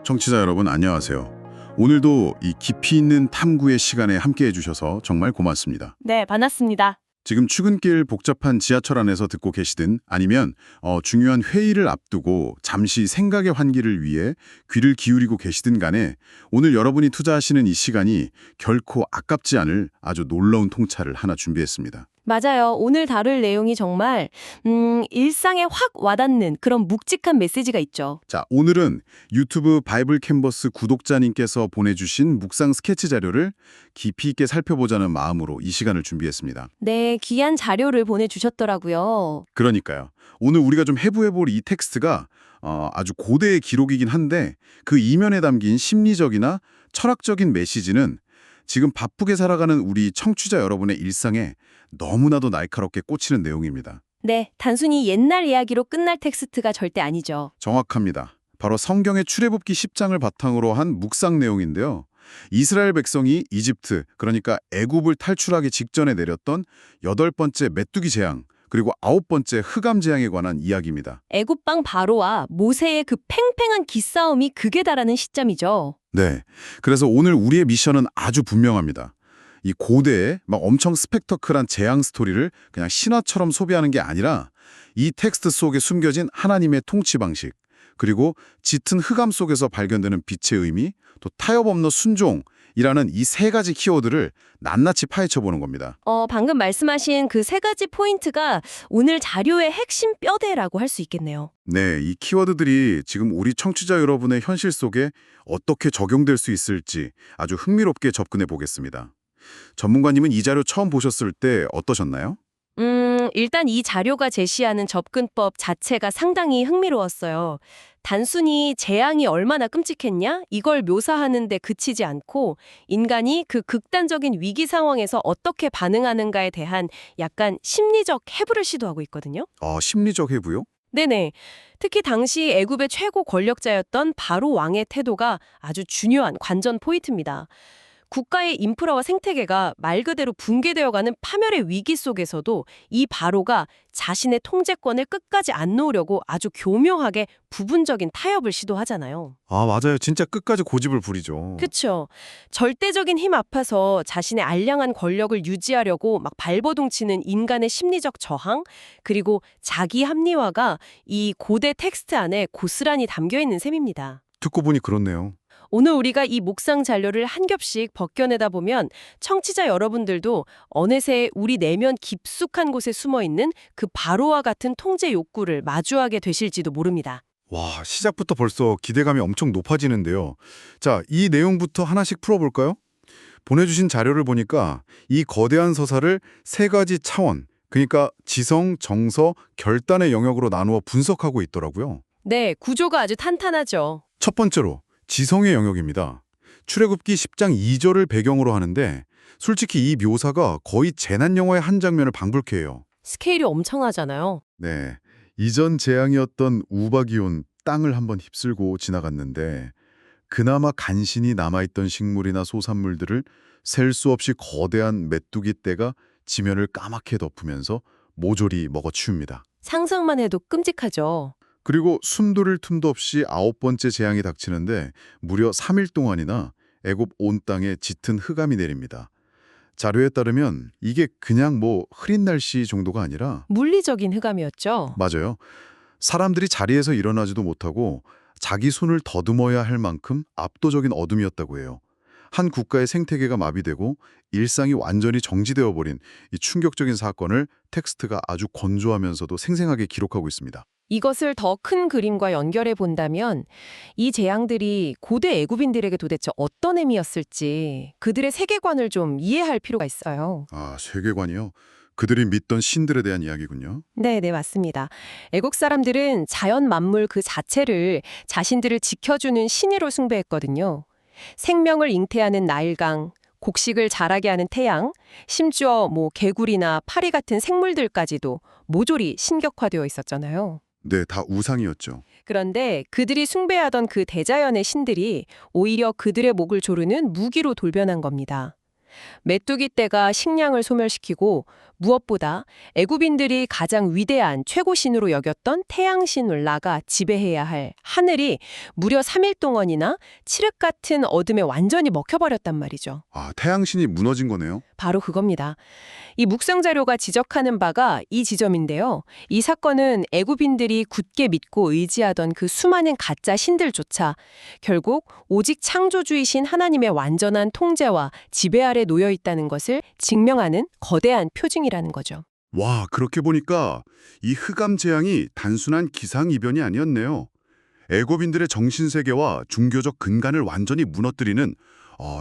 청취자 여러분 안녕하세요. 오늘도 이 깊이 있는 탐구의 시간에 함께해 주셔서 정말 고맙습니다. 네, 반갑습니다. 지금 출근길 복잡한 지하철 안에서 듣고 계시든 아니면 중요한 회의를 앞두고 잠시 생각의 환기를 위해 귀를 기울이고 계시든 간에 오늘 여러분이 투자하시는 이 시간이 결코 아깝지 않을 아주 놀라운 통찰을 하나 준비했습니다. 맞아요. 오늘 다룰 내용이 정말 일상에 확 와닿는 그런 묵직한 메시지가 있죠. 자, 오늘은 유튜브 바이블 캔버스 구독자님께서 보내주신 묵상 스케치 자료를 깊이 있게 살펴보자는 마음으로 이 시간을 준비했습니다. 네, 귀한 자료를 보내주셨더라고요. 그러니까요. 오늘 우리가 좀 해부해볼 이 텍스트가 아주 고대의 기록이긴 한데 그 이면에 담긴 심리적이나 철학적인 메시지는 지금 바쁘게 살아가는 우리 청취자 여러분의 일상에 너무나도 날카롭게 꽂히는 내용입니다. 네, 단순히 옛날 이야기로 끝날 텍스트가 절대 아니죠. 정확합니다. 바로 성경의 출애굽기 10장을 바탕으로 한 묵상 내용인데요. 이스라엘 백성이 이집트, 그러니까 애굽을 탈출하기 직전에 내렸던 8번째 메뚜기 재앙, 그리고 9번째 흑암 재앙에 관한 이야기입니다. 애굽 왕 바로와 모세의 그 팽팽한 기싸움이 극에 달하는 시점이죠. 네, 그래서 오늘 우리의 미션은 아주 분명합니다. 이 고대의 막 엄청 스펙터클한 재앙 스토리를 그냥 신화처럼 소비하는 게 아니라 이 텍스트 속에 숨겨진 하나님의 통치 방식, 그리고 짙은 흑암 속에서 발견되는 빛의 의미, 또 타협 없는 순종이라는 이 세 가지 키워드를 낱낱이 파헤쳐보는 겁니다. 방금 말씀하신 그 세 가지 포인트가 오늘 자료의 핵심 뼈대라고 할 수 있겠네요. 네, 이 키워드들이 지금 우리 청취자 여러분의 현실 속에 어떻게 적용될 수 있을지 아주 흥미롭게 접근해 보겠습니다. 전문가님은 이 자료 처음 보셨을 때 어떠셨나요? 일단 이 자료가 제시하는 접근법 자체가 상당히 흥미로웠어요. 단순히 재앙이 얼마나 끔찍했냐? 이걸 묘사하는 데 그치지 않고 인간이 그 극단적인 위기 상황에서 어떻게 반응하는가에 대한 약간 심리적 해부를 시도하고 있거든요. 심리적 해부요? 네네. 특히 당시 애굽의 최고 권력자였던 바로 왕의 태도가 아주 중요한 관전 포인트입니다. 국가의 인프라와 생태계가 말 그대로 붕괴되어가는 파멸의 위기 속에서도 이 바로가 자신의 통제권을 끝까지 안 놓으려고 아주 교묘하게 부분적인 타협을 시도하잖아요. 맞아요. 진짜 끝까지 고집을 부리죠. 그렇죠. 절대적인 힘 앞에서 자신의 알량한 권력을 유지하려고 막 발버둥치는 인간의 심리적 저항, 그리고 자기 합리화가 이 고대 텍스트 안에 고스란히 담겨 있는 셈입니다. 듣고 보니 그렇네요. 오늘 우리가 이 묵상 자료를 한 겹씩 벗겨내다 보면 청취자 여러분들도 어느새 우리 내면 깊숙한 곳에 숨어있는 그 바로와 같은 통제 욕구를 마주하게 되실지도 모릅니다. 와, 시작부터 벌써 기대감이 엄청 높아지는데요. 자, 이 내용부터 하나씩 풀어볼까요? 보내주신 자료를 보니까 이 거대한 서사를 세 가지 차원, 그러니까 지성, 정서, 결단의 영역으로 나누어 분석하고 있더라고요. 네, 구조가 아주 탄탄하죠. 첫 번째로 지성의 영역입니다. 출애굽기 10장 2절을 배경으로 하는데 솔직히 이 묘사가 거의 재난 영화의 한 장면을 방불케 해요. 스케일이 엄청나잖아요. 네, 이전 재앙이었던 우박이 땅을 한번 휩쓸고 지나갔는데 그나마 간신히 남아있던 식물이나 소산물들을 셀 수 없이 거대한 메뚜기 떼가 지면을 까맣게 덮으면서 모조리 먹어치웁니다. 상상만 해도 끔찍하죠. 그리고 숨돌릴 틈도 없이 9번째 재앙이 닥치는데 무려 3일 동안이나 애굽 온 땅에 짙은 흑암이 내립니다. 자료에 따르면 이게 그냥 흐린 날씨 정도가 아니라 물리적인 흑암이었죠. 맞아요. 사람들이 자리에서 일어나지도 못하고 자기 손을 더듬어야 할 만큼 압도적인 어둠이었다고 해요. 한 국가의 생태계가 마비되고 일상이 완전히 정지되어 버린 이 충격적인 사건을 텍스트가 아주 건조하면서도 생생하게 기록하고 있습니다. 이것을 더 큰 그림과 연결해 본다면 이 재앙들이 고대 애굽인들에게 도대체 어떤 의미였을지 그들의 세계관을 좀 이해할 필요가 있어요. 세계관이요? 그들이 믿던 신들에 대한 이야기군요. 네, 맞습니다. 애국 사람들은 자연 만물 그 자체를 자신들을 지켜주는 신으로 숭배했거든요. 생명을 잉태하는 나일강, 곡식을 자라게 하는 태양, 심지어 개구리나 파리 같은 생물들까지도 모조리 신격화되어 있었잖아요. 네, 다 우상이었죠. 그런데 그들이 숭배하던 그 대자연의 신들이 오히려 그들의 목을 조르는 무기로 돌변한 겁니다. 메뚜기 떼가 식량을 소멸시키고 무엇보다 애굽인들이 가장 위대한 최고 신으로 여겼던 태양신 라가 지배해야 할 하늘이 무려 3일 동안이나 칠흑 같은 어둠에 완전히 먹혀버렸단 말이죠. 아, 태양신이 무너진 거네요. 바로 그겁니다. 이 묵성 자료가 지적하는 바가 이 지점인데요. 이 사건은 애굽인들이 굳게 믿고 의지하던 그 수많은 가짜 신들조차 결국 오직 창조주이신 하나님의 완전한 통제와 지배 아래 놓여 있다는 것을 증명하는 거대한 표징이라는 거죠. 와, 그렇게 보니까 이 흑암 재앙이 단순한 기상이변이 아니었네요. 애굽인들의 정신세계와 종교적 근간을 완전히 무너뜨리는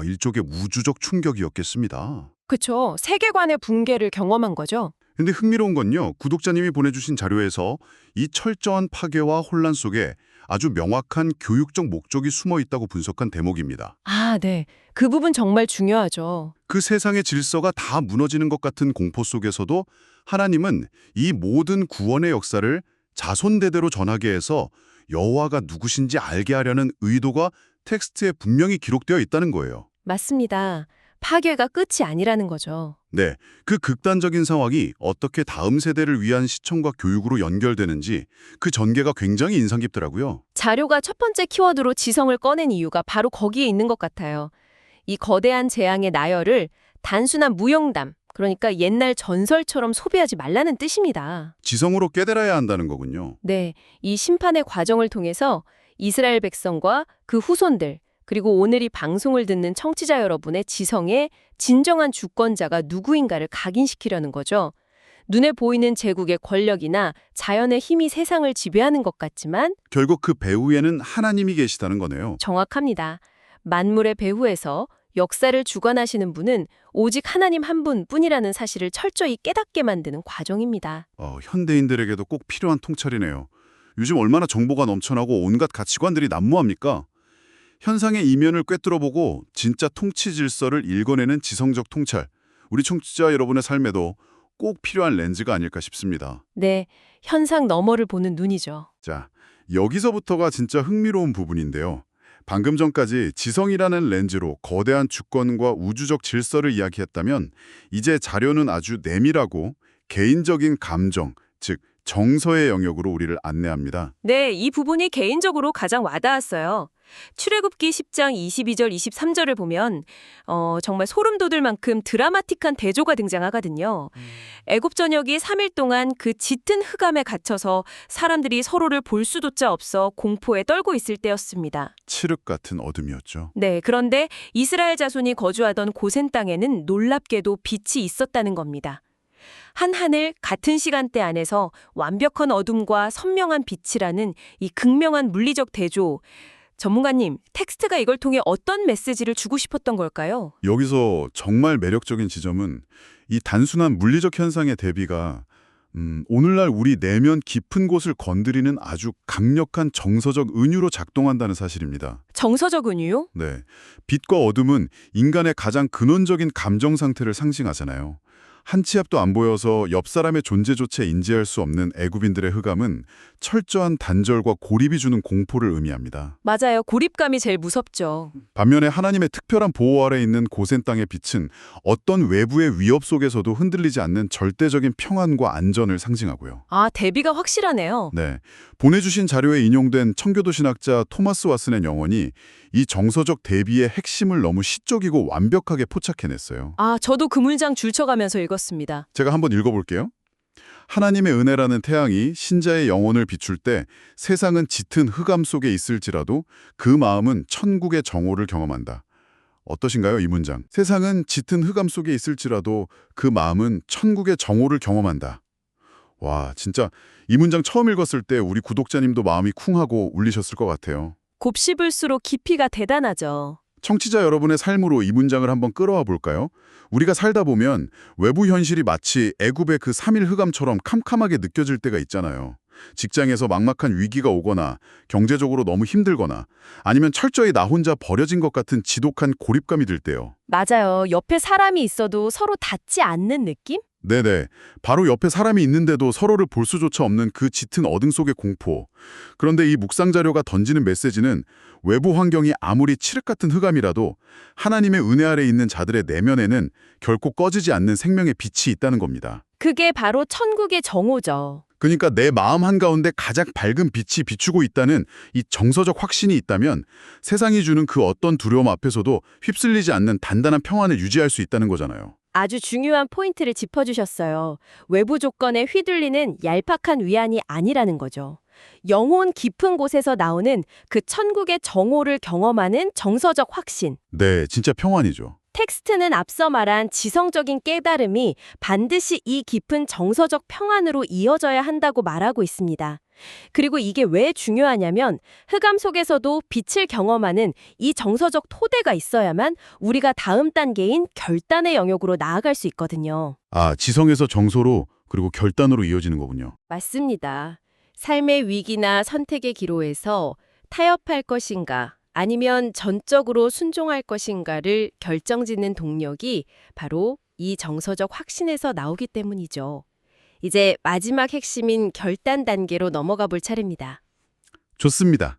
일종의 우주적 충격이었겠습니다. 그쵸. 세계관의 붕괴를 경험한 거죠. 근데 흥미로운 건요, 구독자님이 보내주신 자료에서 이 철저한 파괴와 혼란 속에 아주 명확한 교육적 목적이 숨어 있다고 분석한 대목입니다. 아, 네. 그 부분 정말 중요하죠. 그 세상의 질서가 다 무너지는 것 같은 공포 속에서도 하나님은 이 모든 구원의 역사를 자손대대로 전하게 해서 여호와가 누구신지 알게 하려는 의도가 텍스트에 분명히 기록되어 있다는 거예요. 맞습니다. 파괴가 끝이 아니라는 거죠. 네, 그 극단적인 상황이 어떻게 다음 세대를 위한 시청과 교육으로 연결되는지 그 전개가 굉장히 인상 깊더라고요. 자료가 첫 번째 키워드로 지성을 꺼낸 이유가 바로 거기에 있는 것 같아요. 이 거대한 재앙의 나열을 단순한 무용담, 그러니까 옛날 전설처럼 소비하지 말라는 뜻입니다. 지성으로 깨달아야 한다는 거군요. 네, 이 심판의 과정을 통해서 이스라엘 백성과 그 후손들, 그리고 오늘 이 방송을 듣는 청취자 여러분의 지성에 진정한 주권자가 누구인가를 각인시키려는 거죠. 눈에 보이는 제국의 권력이나 자연의 힘이 세상을 지배하는 것 같지만 결국 그 배후에는 하나님이 계시다는 거네요. 정확합니다. 만물의 배후에서 역사를 주관하시는 분은 오직 하나님 한 분뿐이라는 사실을 철저히 깨닫게 만드는 과정입니다. 현대인들에게도 꼭 필요한 통찰이네요. 요즘 얼마나 정보가 넘쳐나고 온갖 가치관들이 난무합니까? 현상의 이면을 꿰뚫어보고 진짜 통치 질서를 읽어내는 지성적 통찰, 우리 청취자 여러분의 삶에도 꼭 필요한 렌즈가 아닐까 싶습니다. 네, 현상 너머를 보는 눈이죠. 자, 여기서부터가 진짜 흥미로운 부분인데요. 방금 전까지 지성이라는 렌즈로 거대한 주권과 우주적 질서를 이야기했다면 이제 자료는 아주 내밀하고 개인적인 감정, 즉 정서의 영역으로 우리를 안내합니다. 네, 이 부분이 개인적으로 가장 와닿았어요. 출애굽기 10장 22절 23절을 보면 정말 소름 돋을 만큼 드라마틱한 대조가 등장하거든요. 애굽 전역이 3일 동안 그 짙은 흑암에 갇혀서 사람들이 서로를 볼 수조차 없어 공포에 떨고 있을 때였습니다. 칠흑 같은 어둠이었죠. 네, 그런데 이스라엘 자손이 거주하던 고센 땅에는 놀랍게도 빛이 있었다는 겁니다. 한 하늘 같은 시간대 안에서 완벽한 어둠과 선명한 빛이라는 이 극명한 물리적 대조. 전문가님, 텍스트가 이걸 통해 어떤 메시지를 주고 싶었던 걸까요? 여기서 정말 매력적인 지점은 이 단순한 물리적 현상의 대비가 오늘날 우리 내면 깊은 곳을 건드리는 아주 강력한 정서적 은유로 작동한다는 사실입니다. 정서적 은유요? 네, 빛과 어둠은 인간의 가장 근원적인 감정 상태를 상징하잖아요. 한 치 앞도 안 보여서 옆 사람의 존재조차 인지할 수 없는 애굽인들의 흑암은 철저한 단절과 고립이 주는 공포를 의미합니다. 맞아요. 고립감이 제일 무섭죠. 반면에 하나님의 특별한 보호 아래 있는 고센 땅의 빛은 어떤 외부의 위협 속에서도 흔들리지 않는 절대적인 평안과 안전을 상징하고요. 아, 대비가 확실하네요. 네, 보내주신 자료에 인용된 청교도 신학자 토마스 왓슨의 영언이 이 정서적 대비의 핵심을 너무 시적이고 완벽하게 포착해냈어요. 아, 저도 그 문장 줄쳐가면서 읽었습니다. 제가 한번 읽어볼게요. 하나님의 은혜라는 태양이 신자의 영혼을 비출 때 세상은 짙은 흑암 속에 있을지라도 그 마음은 천국의 정오를 경험한다. 어떠신가요, 이 문장? 세상은 짙은 흑암 속에 있을지라도 그 마음은 천국의 정오를 경험한다. 와, 진짜 이 문장 처음 읽었을 때 우리 구독자님도 마음이 쿵하고 울리셨을 것 같아요. 곱씹을수록 깊이가 대단하죠. 청취자 여러분의 삶으로 이 문장을 한번 끌어와 볼까요? 우리가 살다 보면 외부 현실이 마치 애굽의 그 3일 흑암처럼 캄캄하게 느껴질 때가 있잖아요. 직장에서 막막한 위기가 오거나 경제적으로 너무 힘들거나 아니면 철저히 나 혼자 버려진 것 같은 지독한 고립감이 들 때요. 맞아요. 옆에 사람이 있어도 서로 닿지 않는 느낌? 네네. 바로 옆에 사람이 있는데도 서로를 볼 수조차 없는 그 짙은 어둠 속의 공포. 그런데 이 묵상 자료가 던지는 메시지는 외부 환경이 아무리 칠흑 같은 흑암이라도 하나님의 은혜 아래 있는 자들의 내면에는 결코 꺼지지 않는 생명의 빛이 있다는 겁니다. 그게 바로 천국의 정오죠. 그러니까 내 마음 한가운데 가장 밝은 빛이 비추고 있다는 이 정서적 확신이 있다면 세상이 주는 그 어떤 두려움 앞에서도 휩쓸리지 않는 단단한 평안을 유지할 수 있다는 거잖아요. 아주 중요한 포인트를 짚어주셨어요. 외부 조건에 휘둘리는 얄팍한 위안이 아니라는 거죠. 영혼 깊은 곳에서 나오는 그 천국의 정오를 경험하는 정서적 확신. 네, 진짜 평안이죠. 텍스트는 앞서 말한 지성적인 깨달음이 반드시 이 깊은 정서적 평안으로 이어져야 한다고 말하고 있습니다. 그리고 이게 왜 중요하냐면 흑암 속에서도 빛을 경험하는 이 정서적 토대가 있어야만 우리가 다음 단계인 결단의 영역으로 나아갈 수 있거든요. 아, 지성에서 정서로 그리고 결단으로 이어지는 거군요. 맞습니다. 삶의 위기나 선택의 기로에서 타협할 것인가 아니면 전적으로 순종할 것인가를 결정짓는 동력이 바로 이 정서적 확신에서 나오기 때문이죠. 이제 마지막 핵심인 결단 단계로 넘어가 볼 차례입니다. 좋습니다.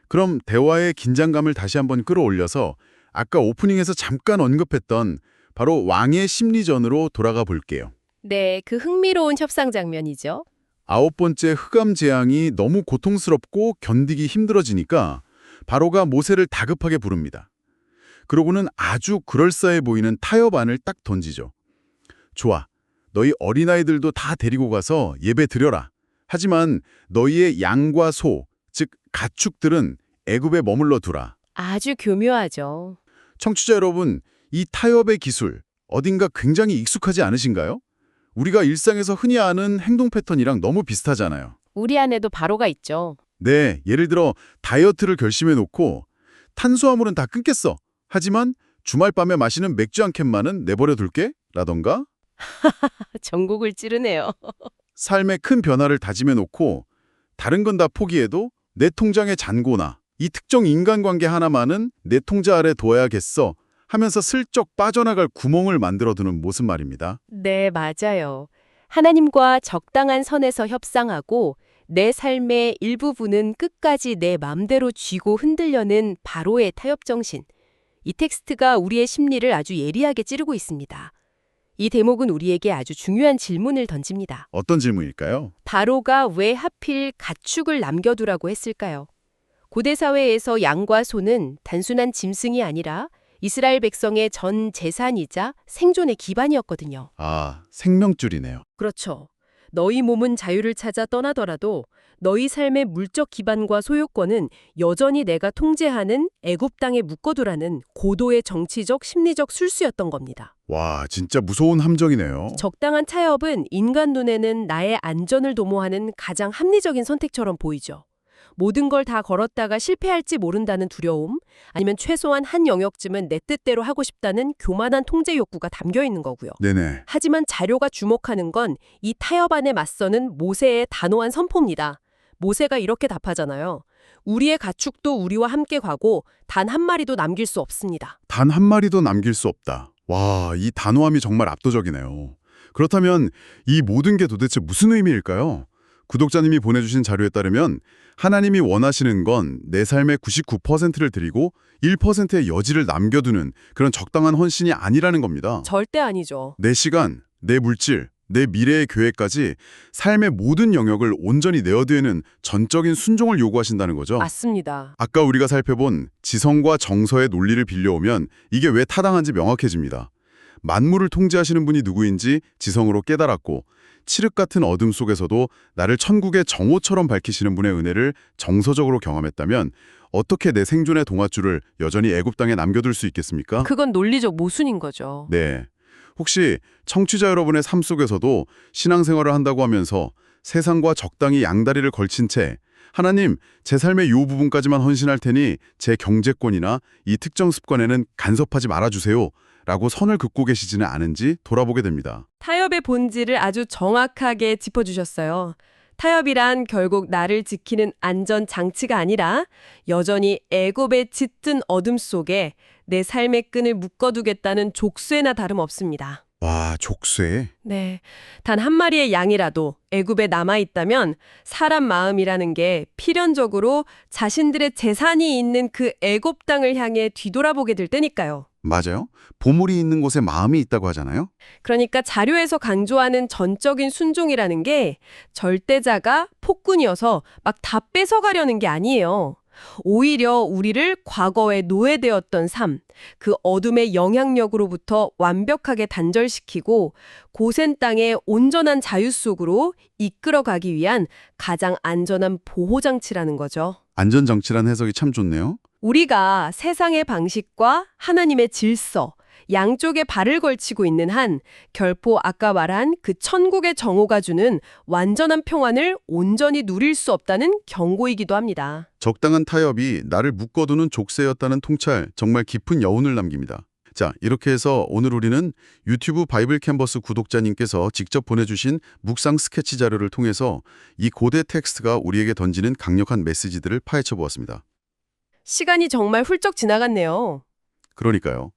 그럼 대화의 긴장감을 다시 한번 끌어올려서 아까 오프닝에서 잠깐 언급했던 바로 왕의 심리전으로 돌아가 볼게요. 네, 그 흥미로운 협상 장면이죠. 9번째 흑암 재앙이 너무 고통스럽고 견디기 힘들어지니까 바로가 모세를 다급하게 부릅니다. 그러고는 아주 그럴싸해 보이는 타협안을 딱 던지죠. 좋아, 너희 어린아이들도 다 데리고 가서 예배 드려라. 하지만 너희의 양과 소, 즉 가축들은 애굽에 머물러 두라. 아주 교묘하죠. 청취자 여러분, 이 타협의 기술 어딘가 굉장히 익숙하지 않으신가요? 우리가 일상에서 흔히 아는 행동 패턴이랑 너무 비슷하잖아요. 우리 안에도 바로가 있죠. 네, 예를 들어 다이어트를 결심해 놓고 탄수화물은 다 끊겠어. 하지만 주말 밤에 마시는 맥주 한 캔만은 내버려 둘게. 라던가 전곡을 찌르네요. 삶의 큰 변화를 다짐해 놓고 다른 건 다 포기해도 내 통장의 잔고나 이 특정 인간관계 하나만은 내 통장 아래 둬야겠어 하면서 슬쩍 빠져나갈 구멍을 만들어두는 모습 말입니다. 네, 맞아요. 하나님과 적당한 선에서 협상하고 내 삶의 일부분은 끝까지 내 맘대로 쥐고 흔들려는 바로의 타협 정신. 이 텍스트가 우리의 심리를 아주 예리하게 찌르고 있습니다. 이 대목은 우리에게 아주 중요한 질문을 던집니다. 어떤 질문일까요? 바로가 왜 하필 가축을 남겨두라고 했을까요? 고대 사회에서 양과 소는 단순한 짐승이 아니라 이스라엘 백성의 전 재산이자 생존의 기반이었거든요. 아, 생명줄이네요. 그렇죠. 너희 몸은 자유를 찾아 떠나더라도 너희 삶의 물적 기반과 소유권은 여전히 내가 통제하는 애굽 땅에 묶어두라는 고도의 정치적, 심리적 술수였던 겁니다. 와, 진짜 무서운 함정이네요. 적당한 타협은 인간 눈에는 나의 안전을 도모하는 가장 합리적인 선택처럼 보이죠. 모든 걸 다 걸었다가 실패할지 모른다는 두려움, 아니면 최소한 한 영역쯤은 내 뜻대로 하고 싶다는 교만한 통제 욕구가 담겨 있는 거고요. 네네. 하지만 자료가 주목하는 건 이 타협안에 맞서는 모세의 단호한 선포입니다. 모세가 이렇게 답하잖아요. 우리의 가축도 우리와 함께 가고 단 한 마리도 남길 수 없습니다. 단 한 마리도 남길 수 없다. 와, 이 단호함이 정말 압도적이네요. 그렇다면 이 모든 게 도대체 무슨 의미일까요? 구독자님이 보내주신 자료에 따르면 하나님이 원하시는 건 내 삶의 99%를 드리고 1%의 여지를 남겨두는 그런 적당한 헌신이 아니라는 겁니다. 절대 아니죠. 내 시간, 내 물질, 내 미래의 계획까지 삶의 모든 영역을 온전히 내어드리는 전적인 순종을 요구하신다는 거죠. 맞습니다. 아까 우리가 살펴본 지성과 정서의 논리를 빌려오면 이게 왜 타당한지 명확해집니다. 만물을 통제하시는 분이 누구인지 지성으로 깨달았고 칠흑 같은 어둠 속에서도 나를 천국의 정오처럼 밝히시는 분의 은혜를 정서적으로 경험했다면 어떻게 내 생존의 동아줄을 여전히 애굽 땅에 남겨둘 수 있겠습니까? 그건 논리적 모순인 거죠. 네. 혹시 청취자 여러분의 삶 속에서도 신앙생활을 한다고 하면서 세상과 적당히 양다리를 걸친 채 하나님, 제 삶의 이 부분까지만 헌신할 테니 제 경제권이나 이 특정 습관에는 간섭하지 말아주세요 라고 선을 긋고 계시지는 않은지 돌아보게 됩니다. 타협의 본질을 아주 정확하게 짚어주셨어요. 타협이란 결국 나를 지키는 안전 장치가 아니라 여전히 애굽의 짙은 어둠 속에 내 삶의 끈을 묶어두겠다는 족쇄나 다름없습니다. 와, 족쇄. 네, 단 한 마리의 양이라도 애굽에 남아있다면 사람 마음이라는 게 필연적으로 자신들의 재산이 있는 그 애굽 땅을 향해 뒤돌아보게 될 때니까요. 맞아요. 보물이 있는 곳에 마음이 있다고 하잖아요. 그러니까 자료에서 강조하는 전적인 순종이라는 게 절대자가 폭군이어서 막 다 뺏어가려는 게 아니에요. 오히려 우리를 과거에 노예되었던 삶, 그 어둠의 영향력으로부터 완벽하게 단절시키고 고센 땅의 온전한 자유 속으로 이끌어가기 위한 가장 안전한 보호장치라는 거죠. 안전장치란 해석이 참 좋네요. 우리가 세상의 방식과 하나님의 질서, 양쪽에 발을 걸치고 있는 한 결코 아까 말한 그 천국의 정오가 주는 완전한 평안을 온전히 누릴 수 없다는 경고이기도 합니다. 적당한 타협이 나를 묶어두는 족쇄였다는 통찰, 정말 깊은 여운을 남깁니다. 자, 이렇게 해서 오늘 우리는 유튜브 바이블 캔버스 구독자님께서 직접 보내주신 묵상 스케치 자료를 통해서 이 고대 텍스트가 우리에게 던지는 강력한 메시지들을 파헤쳐 보았습니다. 시간이 정말 훌쩍 지나갔네요. 그러니까요.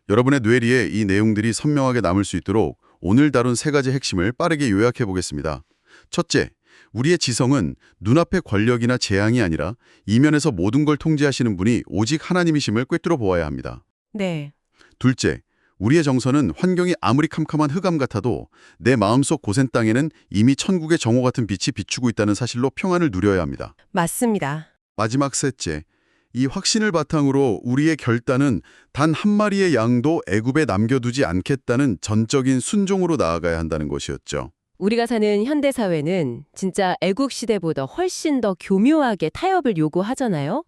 여러분의 뇌리에 이 내용들이 선명하게 남을 수 있도록 오늘 다룬 3가지 핵심을 빠르게 요약해 보겠습니다. 첫째, 우리의 지성은 눈앞의 권력이나 재앙이 아니라 이면에서 모든 걸 통제하시는 분이 오직 하나님이심을 꿰뚫어 보아야 합니다. 네. 둘째, 우리의 정서는 환경이 아무리 캄캄한 흑암 같아도 내 마음속 고센 땅에는 이미 천국의 정오 같은 빛이 비추고 있다는 사실로 평안을 누려야 합니다. 맞습니다. 마지막 셋째, 이 확신을 바탕으로 우리의 결단은 단 한 마리의 양도 애굽에 남겨두지 않겠다는 전적인 순종으로 나아가야 한다는 것이었죠. 우리가 사는 현대 사회는 진짜 애국 시대보다 훨씬 더 교묘하게 타협을 요구하잖아요.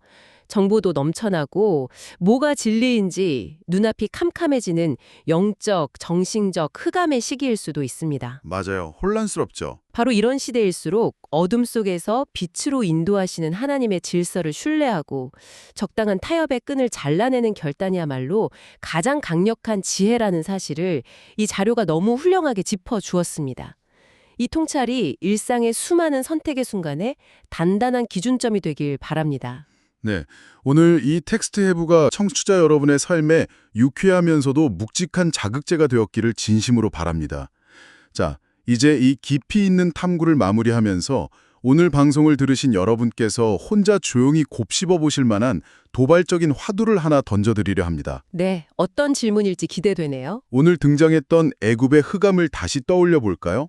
정보도 넘쳐나고 뭐가 진리인지 눈앞이 캄캄해지는 영적, 정신적 흑암의 시기일 수도 있습니다. 맞아요. 혼란스럽죠. 바로 이런 시대일수록 어둠 속에서 빛으로 인도하시는 하나님의 질서를 신뢰하고 적당한 타협의 끈을 잘라내는 결단이야말로 가장 강력한 지혜라는 사실을 이 자료가 너무 훌륭하게 짚어주었습니다. 이 통찰이 일상의 수많은 선택의 순간에 단단한 기준점이 되길 바랍니다. 네, 오늘 이 텍스트 해부가 청취자 여러분의 삶에 유쾌하면서도 묵직한 자극제가 되었기를 진심으로 바랍니다. 자, 이제 이 깊이 있는 탐구를 마무리하면서 오늘 방송을 들으신 여러분께서 혼자 조용히 곱씹어 보실 만한 도발적인 화두를 하나 던져드리려 합니다. 네, 어떤 질문일지 기대되네요. 오늘 등장했던 애굽의 흑암을 다시 떠올려 볼까요?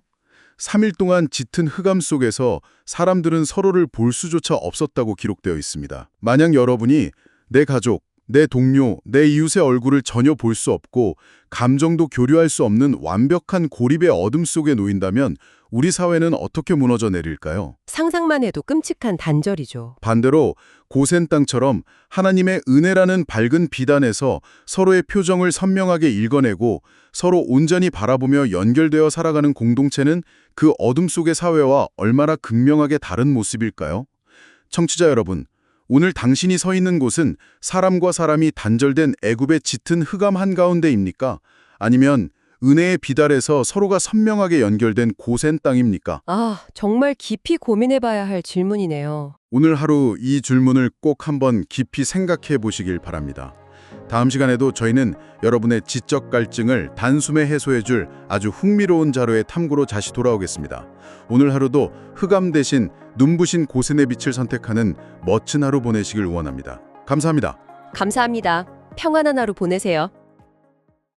3일 동안 짙은 흑암 속에서 사람들은 서로를 볼 수조차 없었다고 기록되어 있습니다. 만약 여러분이 내 가족, 내 동료, 내 이웃의 얼굴을 전혀 볼 수 없고 감정도 교류할 수 없는 완벽한 고립의 어둠 속에 놓인다면 우리 사회는 어떻게 무너져 내릴까요? 상상만 해도 끔찍한 단절이죠. 반대로 고센 땅처럼 하나님의 은혜라는 밝은 빛 안에서 서로의 표정을 선명하게 읽어내고 서로 온전히 바라보며 연결되어 살아가는 공동체는 그 어둠 속의 사회와 얼마나 극명하게 다른 모습일까요? 청취자 여러분, 오늘 당신이 서 있는 곳은 사람과 사람이 단절된 애굽의 짙은 흑암 한가운데입니까? 아니면 은혜의 빛 아래서 서로가 선명하게 연결된 고센 땅입니까? 아, 정말 깊이 고민해봐야 할 질문이네요. 오늘 하루 이 질문을 꼭 한번 깊이 생각해 보시길 바랍니다. 다음 시간에도 저희는 여러분의 지적 갈증을 단숨에 해소해 줄 아주 흥미로운 자료의 탐구로 다시 돌아오겠습니다. 오늘 하루도 흑암 대신 눈부신 고센의 빛을 선택하는 멋진 하루 보내시길 원합니다. 감사합니다. 감사합니다. 평안한 하루 보내세요.